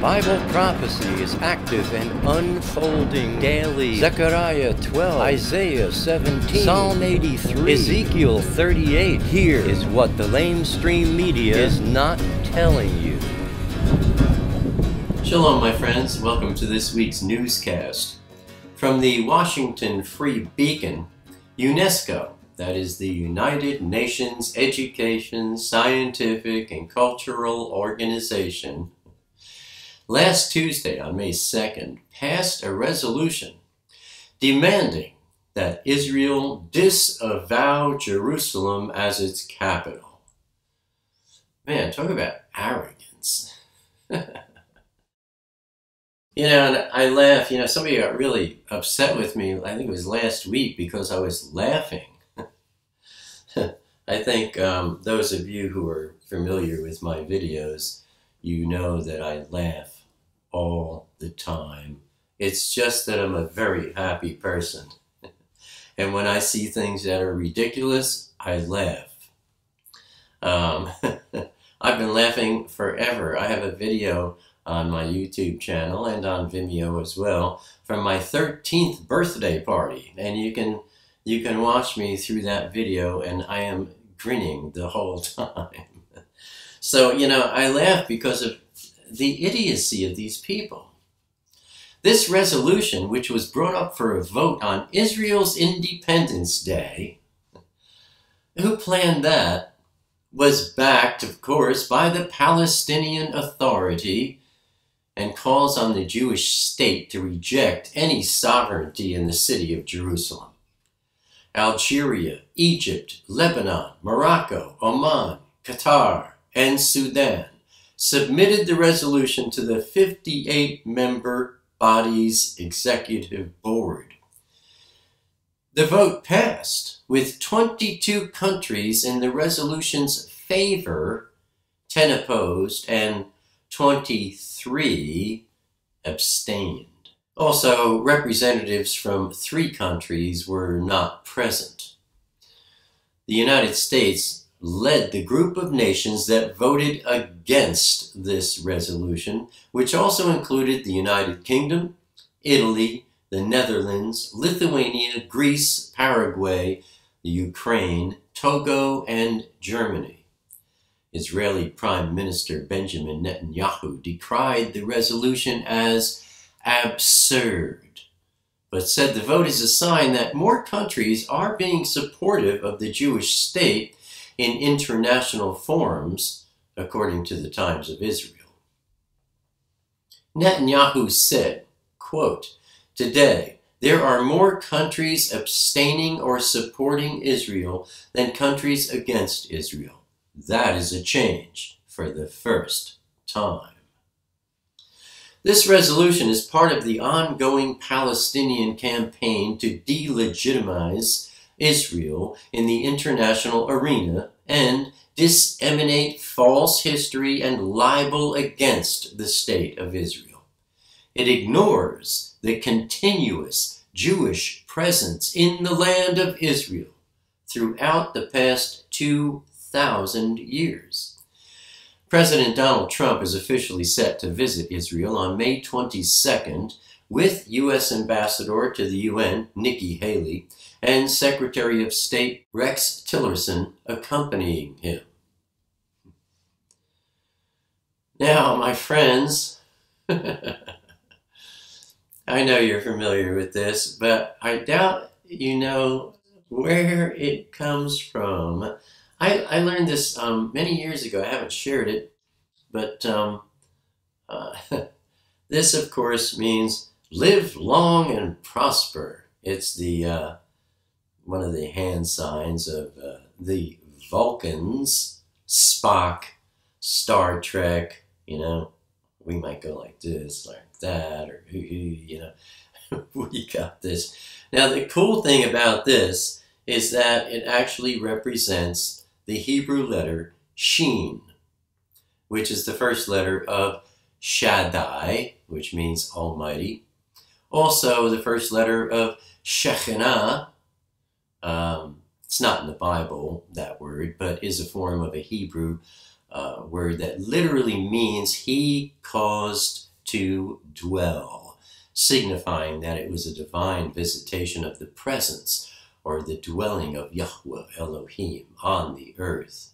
Bible prophecy is active and unfolding daily. Zechariah 12, Isaiah 17, Psalm 83, Ezekiel 38. Here is what the LameStream Media is not telling you. Shalom, my friends. Welcome to this week's newscast. From the Washington Free Beacon, UNESCO, that is the United Nations Education, Scientific, and Cultural Organization, last Tuesday on May 2nd, passed a resolution demanding that Israel disavow Jerusalem as its capital. Man, talk about arrogance. And I laugh, somebody got really upset with me, I think it was last week, because I was laughing. I think those of you who are familiar with my videos, you know that I laugh all the time. It's just that I'm a very happy person. And when I see things that are ridiculous, I laugh. I've been laughing forever. I have a video on my YouTube channel and on Vimeo as well from my 13th birthday party. And you can watch me through that video, and I am grinning the whole time. So, I laugh because of the idiocy of these people. This resolution, which was brought up for a vote on Israel's Independence Day, who planned that, was backed, of course, by the Palestinian Authority and calls on the Jewish state to reject any sovereignty in the city of Jerusalem. Algeria, Egypt, Lebanon, Morocco, Oman, Qatar, and Sudan submitted the resolution to the 58-member body's executive board. The vote passed with 22 countries in the resolution's favor, 10 opposed, and 23 abstained. Also, representatives from 3 countries were not present. The United States led the group of nations that voted against this resolution, which also included the United Kingdom, Italy, the Netherlands, Lithuania, Greece, Paraguay, the Ukraine, Togo, and Germany. Israeli Prime Minister Benjamin Netanyahu decried the resolution as absurd, but said the vote is a sign that more countries are being supportive of the Jewish state in international forums, according to the Times of Israel. Netanyahu said, quote, "Today, there are more countries abstaining or supporting Israel than countries against Israel. That is a change for the first time." This resolution is part of the ongoing Palestinian campaign to delegitimize Israel in the international arena and disseminate false history and libel against the state of Israel. It ignores the continuous Jewish presence in the land of Israel throughout the past 2,000 years. President Donald Trump is officially set to visit Israel on May 22nd with U.S. Ambassador to the UN, Nikki Haley, and Secretary of State Rex Tillerson accompanying him. Now, my friends, I know you're familiar with this, but I doubt you know where it comes from. I learned this many years ago. I haven't shared it, but this, of course, means live long and prosper. It's the one of the hand signs of the Vulcans, Spock, Star Trek. We might go like this, like that, or we got this. Now, the cool thing about this is that it actually represents the Hebrew letter Shin, which is the first letter of Shaddai, which means Almighty. Also, the first letter of Shekhinah. It's not in the Bible, that word, but is a form of a Hebrew word that literally means he caused to dwell, signifying that it was a divine visitation of the presence or the dwelling of Yahweh Elohim on the earth.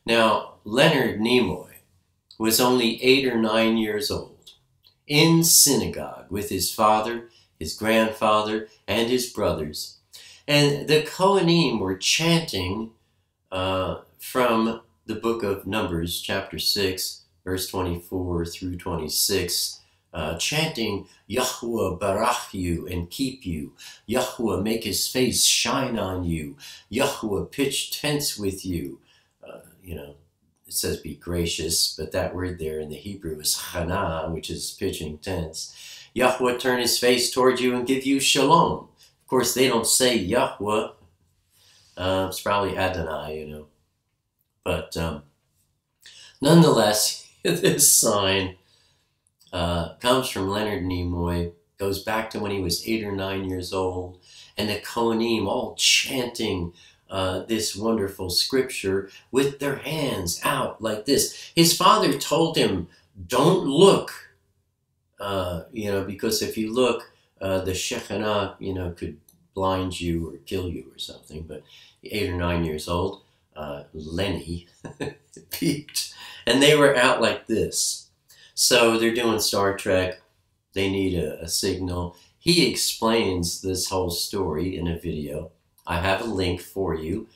Now, Leonard Nimoy was only 8 or 9 years old, in synagogue with his father, his grandfather, and his brothers. And the Kohanim were chanting from the book of Numbers, chapter 6, verse 24 through 26, chanting, Yahweh barach you and keep you. Yahweh make his face shine on you. Yahweh pitch tents with you. It says be gracious, but that word there in the Hebrew is chana, which is pitching tents. Yahweh turn his face toward you and give you shalom. Of course, they don't say Yahweh. It's probably Adonai, But nonetheless, this sign comes from Leonard Nimoy, goes back to when he was 8 or 9 years old, and the Kohanim all chanting this wonderful scripture with their hands out like this. His father told him, don't look, because if you look, the Shekinah, could blind you or kill you or something. But 8 or 9 years old, Lenny peeked, and they were out like this. So they're doing Star Trek. They need a signal. He explains this whole story in a video. I have a link for you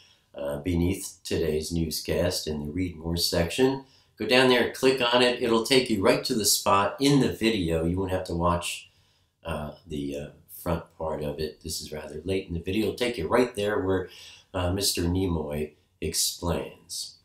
beneath today's newscast in the Read More section. Go down there and click on it. It'll take you right to the spot in the video. You won't have to watch the front part of it. This is rather late in the video. It'll take you right there where Mr. Nimoy explains.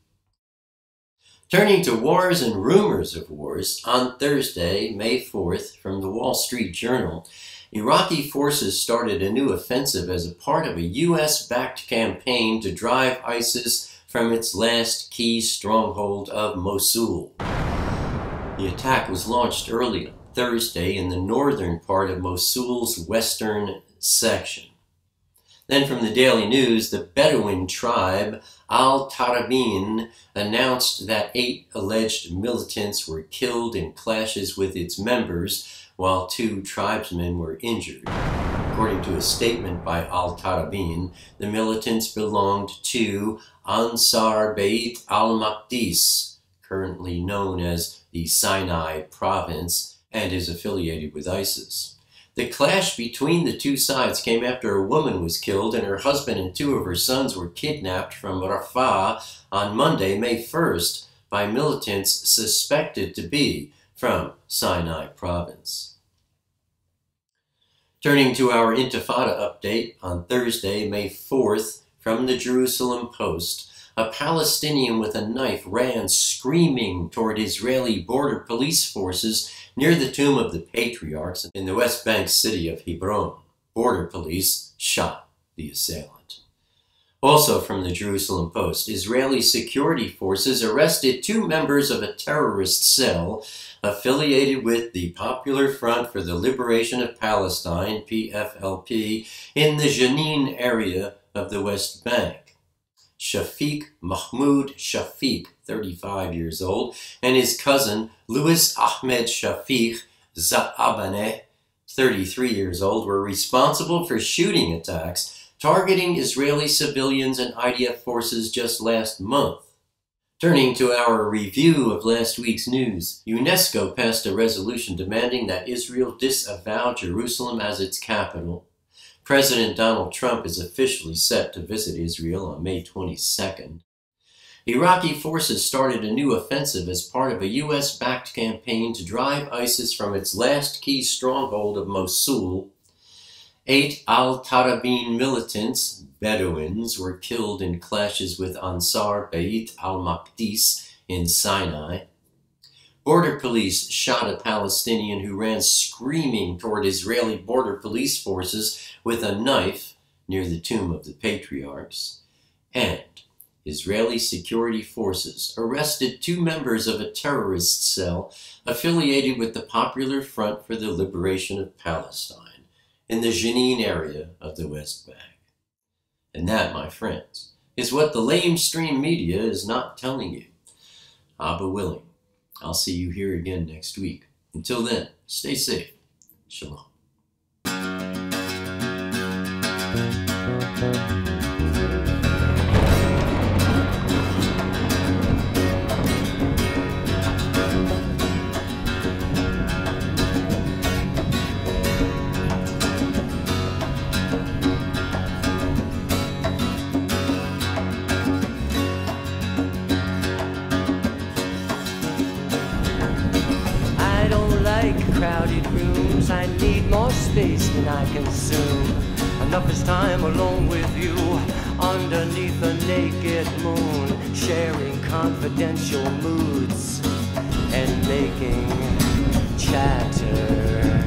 Turning to wars and rumors of wars, on Thursday, May 4th, from the Wall Street Journal, Iraqi forces started a new offensive as a part of a U.S.-backed campaign to drive ISIS from its last key stronghold of Mosul. The attack was launched early on Thursday in the northern part of Mosul's western section. Then from the Daily News, the Bedouin tribe Al-Tarabin announced that 8 alleged militants were killed in clashes with its members, while 2 tribesmen were injured. According to a statement by Al-Tarabin, the militants belonged to Ansar Beit al-Maqdis, currently known as the Sinai province, and is affiliated with ISIS. The clash between the 2 sides came after a woman was killed and her husband and 2 of her sons were kidnapped from Rafah on Monday, May 1st, by militants suspected to be from Sinai province. Turning to our Intifada update, on Thursday, May 4th, from the Jerusalem Post, a Palestinian with a knife ran screaming toward Israeli border police forces near the tomb of the patriarchs in the West Bank city of Hebron. Border police shot the assailant. Also from the Jerusalem Post, Israeli security forces arrested 2 members of a terrorist cell affiliated with the Popular Front for the Liberation of Palestine, PFLP, in the Jenin area of the West Bank. Shafiq Mahmoud Shafiq, 35 years old, and his cousin Louis Ahmed Shafiq Za'abaneh, 33 years old, were responsible for shooting attacks targeting Israeli civilians and IDF forces just last month. Turning to our review of last week's news, UNESCO passed a resolution demanding that Israel disavow Jerusalem as its capital. President Donald Trump is officially set to visit Israel on May 22nd. Iraqi forces started a new offensive as part of a U.S.-backed campaign to drive ISIS from its last key stronghold of Mosul. 8 Al-Tarabin militants, Bedouins, were killed in clashes with Ansar Beit al-Maqdis in Sinai. Border police shot a Palestinian who ran screaming toward Israeli border police forces with a knife near the tomb of the patriarchs. And Israeli security forces arrested 2 members of a terrorist cell affiliated with the Popular Front for the Liberation of Palestine in the Jenin area of the West Bank. And that, my friends, is what the LameStream Media is not telling you. Abba willing, I'll see you here again next week. Until then, stay safe. Shalom. Crowded rooms, I need more space than I consume. Enough is time alone with you, underneath a naked moon, sharing confidential moods and making chatter.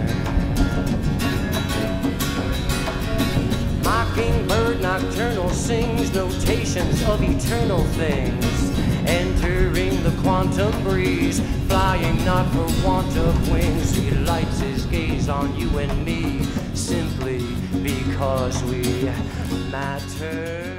Mockingbird nocturnal sings notations of eternal things, entering the quantum breeze, flying not for want of wings. He lights his gaze on you and me, simply because we matter.